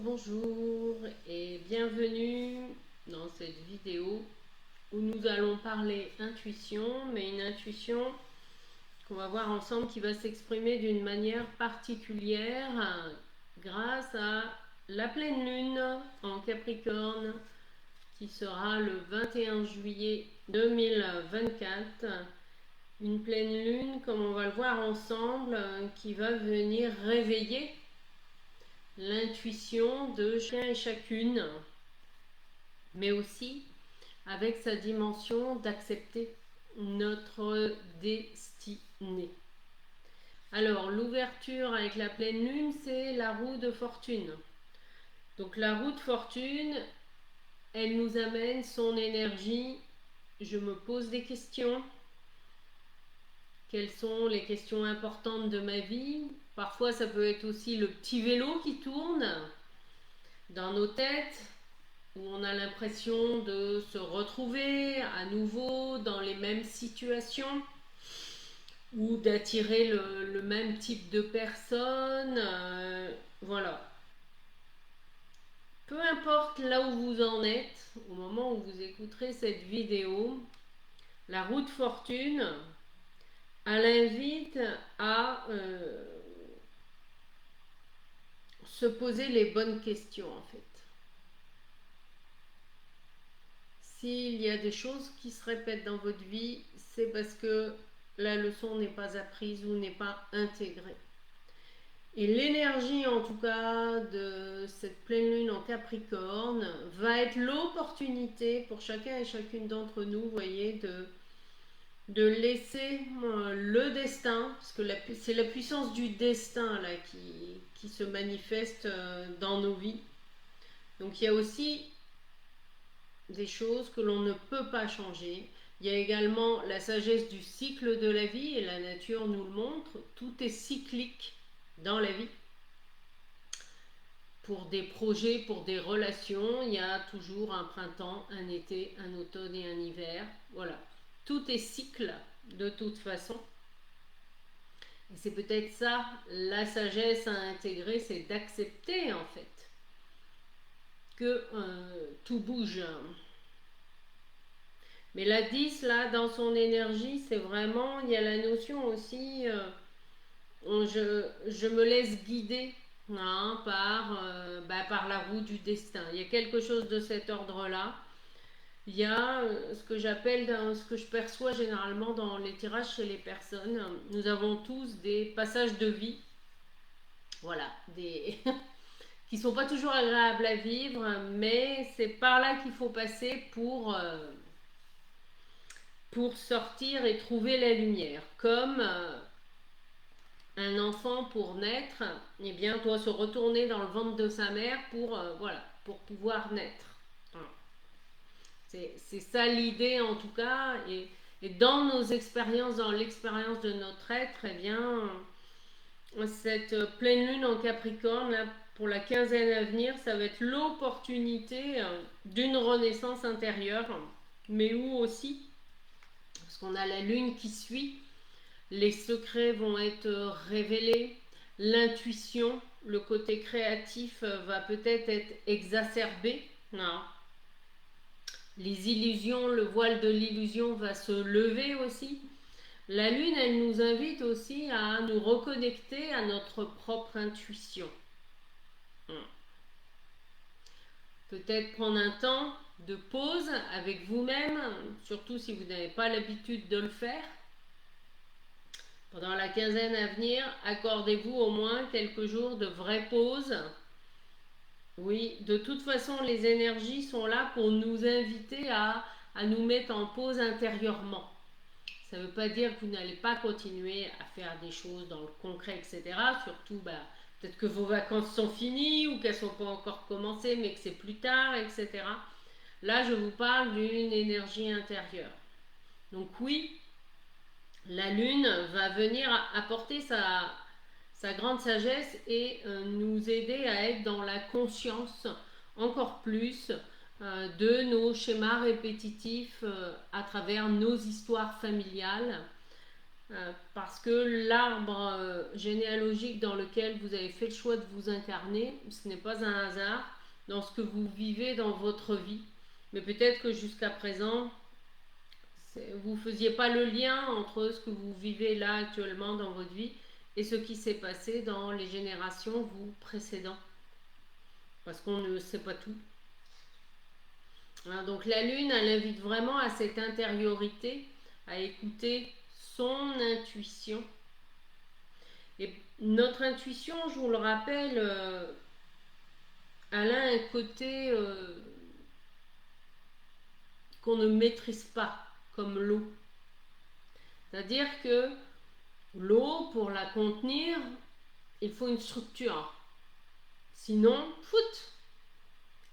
Bonjour et bienvenue dans cette vidéo où nous allons parler intuition, mais une intuition qu'on va voir ensemble qui va s'exprimer d'une manière particulière grâce à la pleine lune en Capricorne qui sera le 21 juillet 2024. Une pleine lune, comme on va le voir ensemble, qui va venir réveiller l'intuition de chacun et chacune, mais aussi avec sa dimension d'accepter notre destinée. Alors, l'ouverture avec la pleine lune, c'est la roue de fortune. Donc, la roue de fortune, elle nous amène son énergie. Je me pose des questions. Quelles sont les questions importantes de ma vie? Parfois, ça peut être aussi le petit vélo qui tourne dans nos têtes, où on a l'impression de se retrouver à nouveau dans les mêmes situations ou d'attirer le même type de personnes. Voilà. Peu importe là où vous en êtes, au moment où vous écouterez cette vidéo, la roue de fortune, elle invite à se poser les bonnes questions en fait. S'il y a des choses qui se répètent dans votre vie, c'est parce que la leçon n'est pas apprise ou n'est pas intégrée. Et l'énergie en tout cas de cette pleine lune en Capricorne va être l'opportunité pour chacun et chacune d'entre nous, vous voyez, de laisser le destin, parce que c'est la puissance du destin là qui se manifeste dans nos vies. Donc il y a aussi des choses que l'on ne peut pas changer. Il y a également la sagesse du cycle de la vie, et la nature nous le montre. Tout est cyclique dans la vie. Pour des projets, pour des relations, il y a toujours un printemps, un été, un automne et un hiver. Voilà. Tout est cycle de toute façon. Et c'est peut-être ça, la sagesse à intégrer, c'est d'accepter en fait que tout bouge. Mais la 10, là, dans son énergie, c'est vraiment, il y a la notion aussi, je me laisse guider par la roue du destin. Il y a quelque chose de cet ordre-là. Il y a ce que j'appelle, ce que je perçois généralement dans les tirages chez les personnes. Nous avons tous des passages de vie, voilà, qui sont pas toujours agréables à vivre, mais c'est par là qu'il faut passer pour sortir et trouver la lumière. Comme un enfant pour naître, eh bien, doit se retourner dans le ventre de sa mère pour pouvoir naître. Voilà. C'est ça l'idée en tout cas. Et dans nos expériences, dans l'expérience de notre être, eh bien, cette pleine lune en Capricorne, là, pour la quinzaine à venir, ça va être l'opportunité d'une renaissance intérieure, mais où aussi, parce qu'on a la lune qui suit, les secrets vont être révélés, l'intuition, le côté créatif va peut-être être exacerbé. Non. Les illusions, le voile de l'illusion va se lever aussi. La lune, elle nous invite aussi à nous reconnecter à notre propre intuition. Peut-être prendre un temps de pause avec vous-même, surtout si vous n'avez pas l'habitude de le faire. Pendant la quinzaine à venir, accordez-vous au moins quelques jours de vraie pause. Oui, de toute façon, les énergies sont là pour nous inviter à nous mettre en pause intérieurement. Ça ne veut pas dire que vous n'allez pas continuer à faire des choses dans le concret, etc. Surtout, peut-être que vos vacances sont finies ou qu'elles ne sont pas encore commencées, mais que c'est plus tard, etc. Là, je vous parle d'une énergie intérieure. Donc oui, la lune va venir apporter sa grande sagesse et nous aider à être dans la conscience encore plus de nos schémas répétitifs à travers nos histoires familiales. parce que l'arbre généalogique dans lequel vous avez fait le choix de vous incarner, ce n'est pas un hasard dans ce que vous vivez dans votre vie. Mais peut-être que jusqu'à présent, vous ne faisiez pas le lien entre ce que vous vivez là actuellement dans votre vie et ce qui s'est passé dans les générations vous précédentes. Parce qu'on ne sait pas tout. Hein, donc la lune, elle invite vraiment à cette intériorité, à écouter son intuition. Et notre intuition, je vous le rappelle, elle a un côté qu'on ne maîtrise pas, comme l'eau. C'est-à-dire que l'eau, pour la contenir, il faut une structure. Sinon, foot,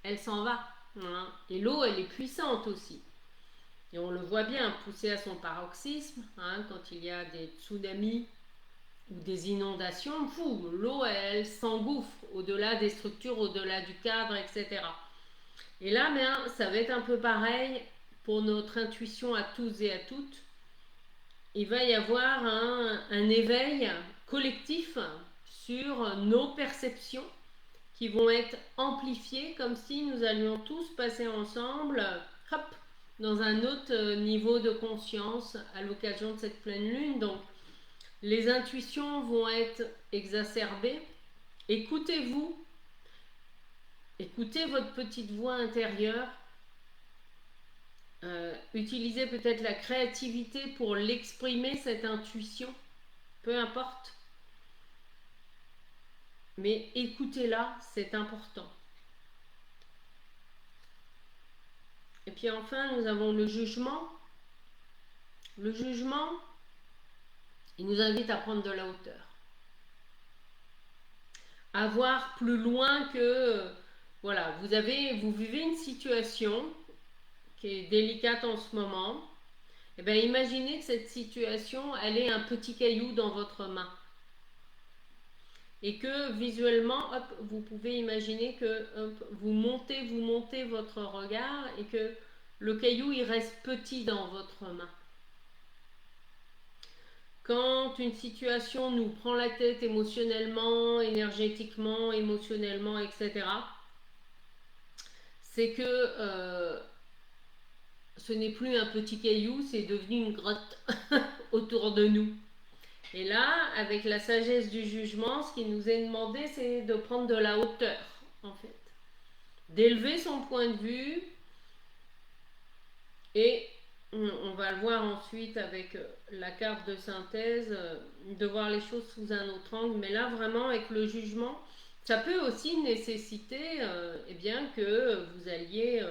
elle s'en va. Hein. Et l'eau, elle est puissante aussi. Et on le voit bien, poussée à son paroxysme, hein, quand il y a des tsunamis ou des inondations, l'eau, elle s'engouffre au-delà des structures, au-delà du cadre, etc. Et là, ben, ça va être un peu pareil pour notre intuition à tous et à toutes. Il va y avoir un éveil collectif sur nos perceptions qui vont être amplifiées comme si nous allions tous passer ensemble, hop, dans un autre niveau de conscience à l'occasion de cette pleine lune. Donc, les intuitions vont être exacerbées. Écoutez-vous, écoutez votre petite voix intérieure. Utilisez peut-être la créativité pour l'exprimer, cette intuition, peu importe. Mais écoutez-la, c'est important. Et puis enfin, nous avons le jugement. Le jugement, il nous invite à prendre de la hauteur. À voir plus loin que, voilà, vous vivez une situation qui est délicate en ce moment. Et bien, imaginez que cette situation, elle est un petit caillou dans votre main. Et que visuellement, hop, vous pouvez imaginer que hop, vous montez votre regard et que le caillou, il reste petit dans votre main. Quand une situation nous prend la tête émotionnellement, énergétiquement, émotionnellement, etc., c'est que ce n'est plus un petit caillou, c'est devenu une grotte autour de nous. Et là, avec la sagesse du jugement, ce qui nous est demandé, c'est de prendre de la hauteur, en fait. D'élever son point de vue. Et on va le voir ensuite avec la carte de synthèse, de voir les choses sous un autre angle. Mais là, vraiment, avec le jugement, ça peut aussi nécessiter eh bien, que vous alliez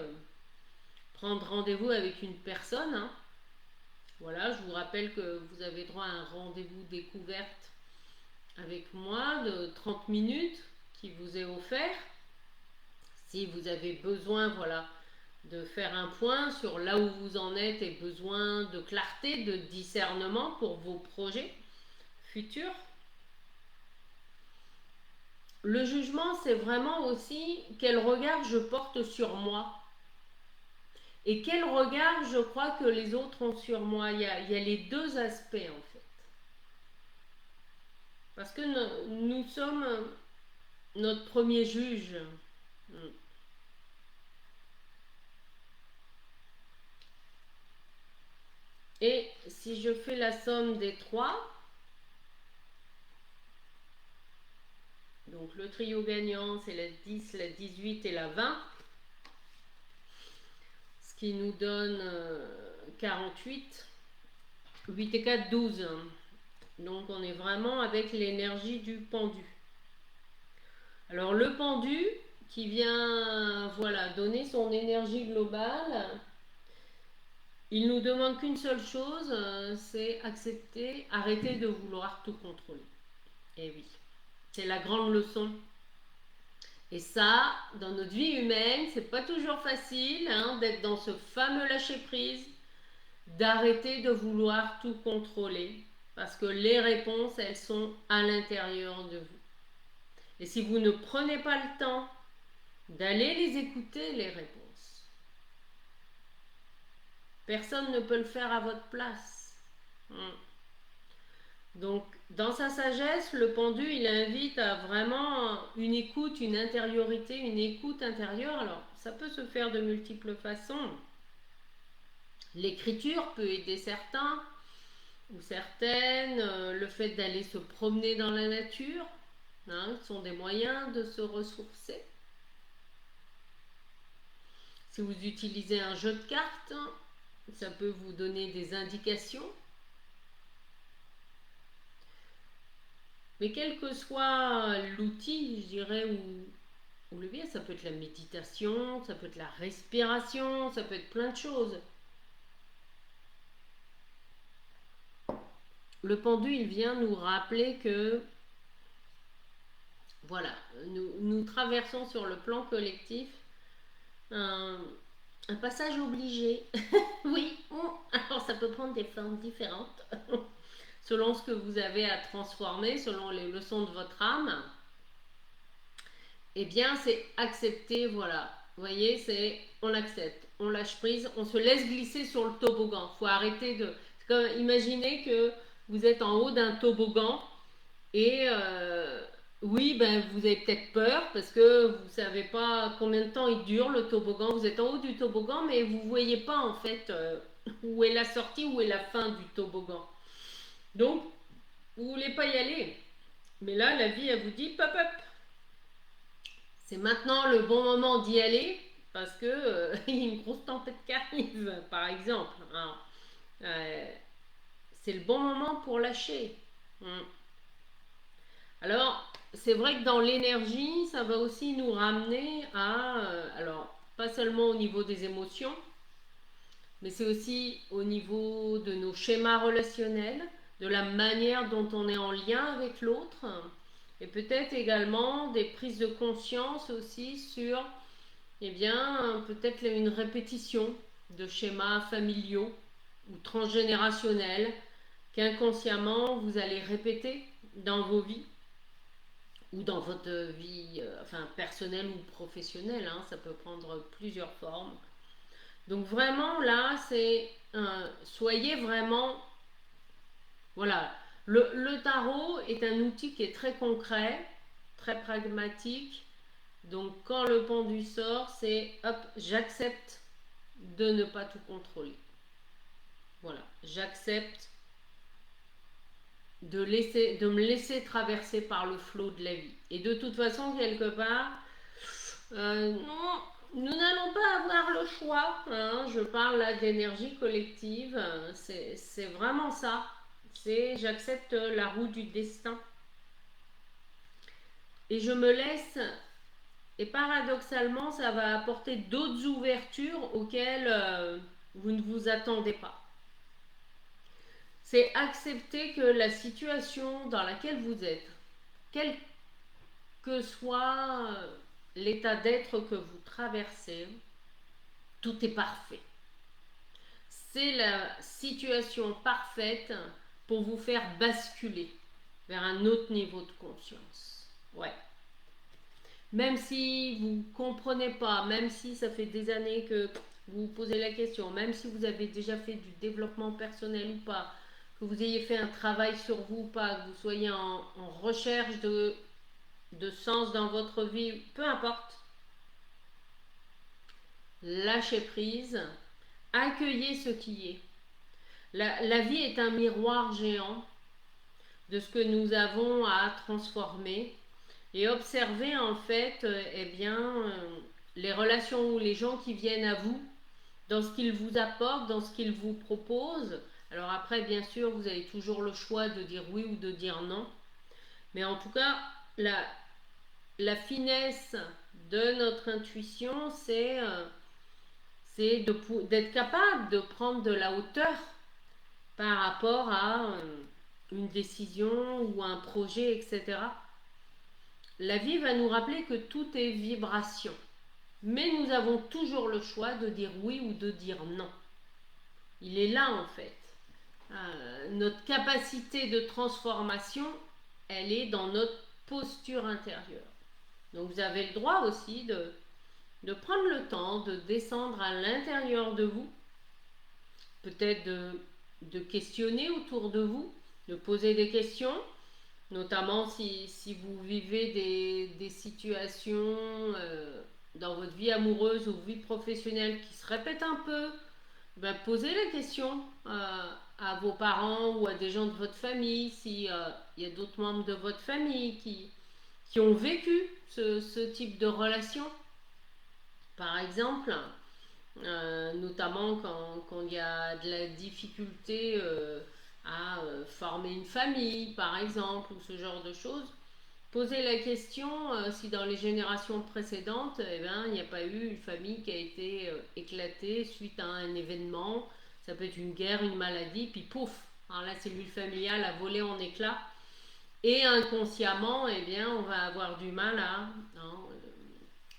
prendre rendez-vous avec une personne. Hein. Voilà, je vous rappelle que vous avez droit à un rendez-vous découverte avec moi de 30 minutes qui vous est offert. Si vous avez besoin, voilà, de faire un point sur là où vous en êtes et besoin de clarté, de discernement pour vos projets futurs. Le jugement, c'est vraiment aussi quel regard je porte sur moi. Et quel regard je crois que les autres ont sur moi. Il y a les deux aspects en fait. Parce que nous sommes notre premier juge. Et si je fais la somme des trois, donc le trio gagnant c'est la 10, la 18 et la 20, ce qui nous donne 48, 8 et 4, 12. Donc on est vraiment avec l'énergie du pendu. Alors le pendu qui vient voilà, donner son énergie globale, il nous demande qu'une seule chose, c'est accepter, arrêter de vouloir tout contrôler. Et oui, c'est la grande leçon. Et ça, dans notre vie humaine, c'est pas toujours facile hein, d'être dans ce fameux lâcher prise, d'arrêter de vouloir tout contrôler, parce que les réponses, elles sont à l'intérieur de vous. Et si vous ne prenez pas le temps d'aller les écouter, les réponses, personne ne peut le faire à votre place. Donc, dans sa sagesse, le pendu, il invite à vraiment une écoute, une intériorité, une écoute intérieure. Alors, ça peut se faire de multiples façons. L'écriture peut aider certains ou certaines, le fait d'aller se promener dans la nature, hein, sont des moyens de se ressourcer. Si vous utilisez un jeu de cartes, ça peut vous donner des indications. Mais quel que soit l'outil, je dirais, ou le bien, ça peut être la méditation, ça peut être la respiration, ça peut être plein de choses. Le pendu, il vient nous rappeler que, voilà, nous traversons sur le plan collectif un, un passage obligé. Oui, alors ça peut prendre des formes différentes selon ce que vous avez à transformer, selon les leçons de votre âme. Eh bien, c'est accepter, voilà. Vous voyez, c'est on accepte, on lâche prise, on se laisse glisser sur le toboggan. Faut arrêter de. C'est comme, imaginez que vous êtes en haut d'un toboggan et oui, ben vous avez peut-être peur parce que vous savez pas combien de temps il dure le toboggan. Vous êtes en haut du toboggan, mais vous voyez pas en fait où est la sortie, où est la fin du toboggan. Donc, vous voulez pas y aller. Mais là, la vie, elle vous dit, pop, pop, c'est maintenant le bon moment d'y aller parce que il y a une grosse tempête qui arrive, par exemple. Alors, c'est le bon moment pour lâcher. Alors, c'est vrai que dans l'énergie, ça va aussi nous ramener à, alors, pas seulement au niveau des émotions, mais c'est aussi au niveau de nos schémas relationnels, de la manière dont on est en lien avec l'autre, et peut-être également des prises de conscience aussi sur, eh bien, peut-être une répétition de schémas familiaux ou transgénérationnels qu'inconsciemment vous allez répéter dans vos vies ou dans votre vie enfin, personnelle ou professionnelle, hein, ça peut prendre plusieurs formes. Donc vraiment là, c'est soyez vraiment, voilà, le tarot est un outil qui est très concret, très pragmatique. Donc quand le pendu sort, c'est hop, j'accepte de ne pas tout contrôler. Voilà, j'accepte de me laisser traverser par le flot de la vie. Et de toute façon, quelque part, non, nous n'allons pas avoir le choix. Hein. Je parle là d'énergie collective. C'est vraiment ça. C'est j'accepte la roue du destin. Et je me laisse. Et paradoxalement, ça va apporter d'autres ouvertures auxquelles vous ne vous attendez pas. C'est accepter que la situation dans laquelle vous êtes, quel que soit l'état d'être que vous traversez, tout est parfait. C'est la situation parfaite pour vous faire basculer vers un autre niveau de conscience. Ouais. Même si vous ne comprenez pas, même si ça fait des années que vous vous posez la question, même si vous avez déjà fait du développement personnel ou pas, que vous ayez fait un travail sur vous ou pas, que vous soyez en recherche de sens dans votre vie, peu importe, lâchez prise, accueillez ce qui est. La vie est un miroir géant de ce que nous avons à transformer et observez en fait eh bien, les relations ou les gens qui viennent à vous, dans ce qu'ils vous apportent, dans ce qu'ils vous proposent. Alors après, bien sûr, vous avez toujours le choix de dire oui ou de dire non. Mais en tout cas, la finesse de notre intuition, c'est d'être capable de prendre de la hauteur par rapport à une décision ou un projet, etc. La vie va nous rappeler que tout est vibration. Mais nous avons toujours le choix de dire oui ou de dire non. Il est là en fait. Notre capacité de transformation, elle est dans notre posture intérieure. Donc vous avez le droit aussi de prendre le temps de descendre à l'intérieur de vous, peut-être de questionner autour de vous de poser des questions, notamment si vous vivez des situations dans votre vie amoureuse ou vie professionnelle qui se répètent un peu. Ben, posez la question à vos parents ou à des gens de votre famille, s'il y a d'autres membres de votre famille qui ont vécu ce type de relation. Par exemple, notamment quand il y a de la difficulté à former une famille, par exemple, ou ce genre de choses. Posez la question si dans les générations précédentes, eh ben, il n'y a pas eu une famille qui a été éclatée suite à un événement. Ça peut être une guerre, une maladie, puis pouf, alors la cellule familiale a volé en éclats. Et inconsciemment, eh bien, on va avoir du mal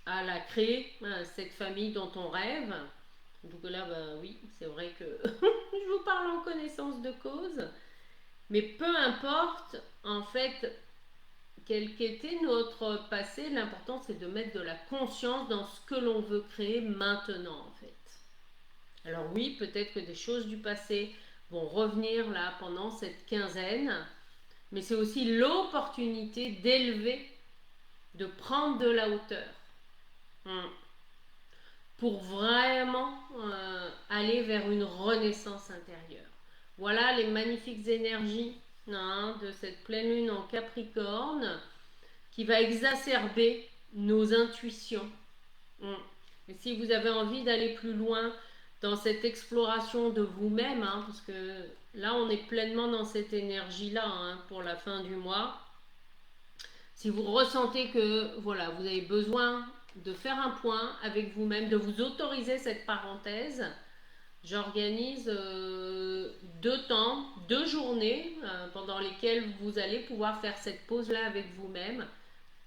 à la créer, cette famille dont on rêve. Donc là, bah, oui, c'est vrai que je vous parle en connaissance de cause. Mais peu importe, en fait, quel qu'était notre passé, l'important c'est de mettre de la conscience dans ce que l'on veut créer maintenant, en fait. Alors oui, peut-être que des choses du passé vont revenir là pendant cette quinzaine, mais c'est aussi l'opportunité d'élever, de prendre de la hauteur. Pour vraiment aller vers une renaissance intérieure. Voilà les magnifiques énergies de cette pleine lune en Capricorne qui va exacerber nos intuitions. Et si vous avez envie d'aller plus loin dans cette exploration de vous-même, parce que là on est pleinement dans cette énergie-là pour la fin du mois, si vous ressentez que voilà, vous avez besoin de faire un point avec vous-même, de vous autoriser cette parenthèse, j'organise 2 journées pendant lesquelles vous allez pouvoir faire cette pause-là avec vous-même.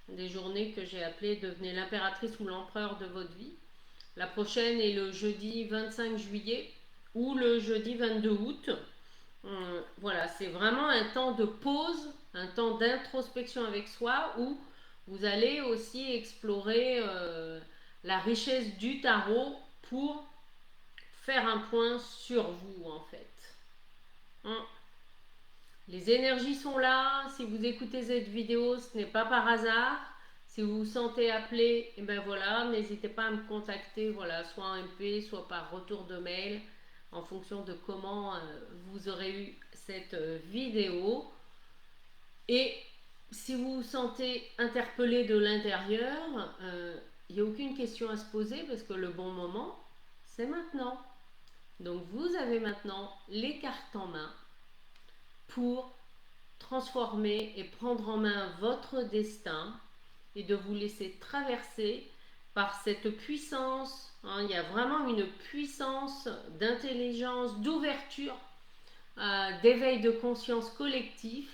Des journées que j'ai appelées Devenez l'impératrice ou l'empereur de votre vie. La prochaine est le jeudi 25 juillet ou le jeudi 22 août. Voilà, c'est vraiment un temps de pause, un temps d'introspection avec soi où vous allez aussi explorer la richesse du tarot pour faire un point sur vous en fait. Les énergies sont là. Si vous écoutez cette vidéo, ce n'est pas par hasard. Si vous vous sentez appelé, et ben voilà, n'hésitez pas à me contacter, voilà, soit en MP, soit par retour de mail, en fonction de comment vous aurez eu cette vidéo. Et si vous vous sentez interpellé de l'intérieur, il n'y a aucune question à se poser parce que le bon moment, c'est maintenant. Donc vous avez maintenant les cartes en main pour transformer et prendre en main votre destin et de vous laisser traverser par cette puissance. Il y a vraiment une puissance d'intelligence, d'ouverture, d'éveil de conscience collectif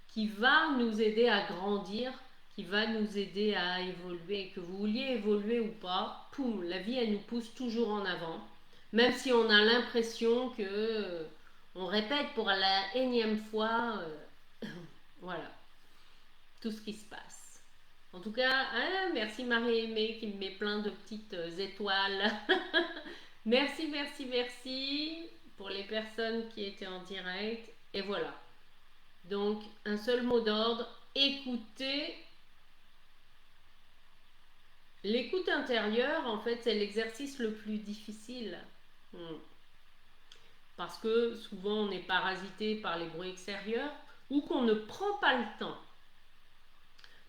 qui va nous aider à grandir, qui va nous aider à évoluer. Que vous vouliez évoluer ou pas, poum, la vie elle nous pousse toujours en avant. Même si on a l'impression que on répète pour la énième fois voilà, tout ce qui se passe. En tout cas, merci Marie-Aimée qui me met plein de petites étoiles. Merci, merci, merci pour les personnes qui étaient en direct. Et voilà. Donc, un seul mot d'ordre, écoutez. L'écoute intérieure, en fait, c'est l'exercice le plus difficile. Parce que souvent, on est parasité par les bruits extérieurs ou qu'on ne prend pas le temps.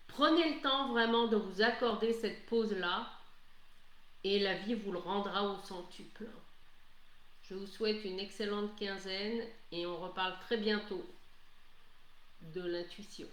Prenez le temps vraiment de vous accorder cette pause-là et la vie vous le rendra au centuple. Je vous souhaite une excellente quinzaine et on reparle très bientôt de l'intuition.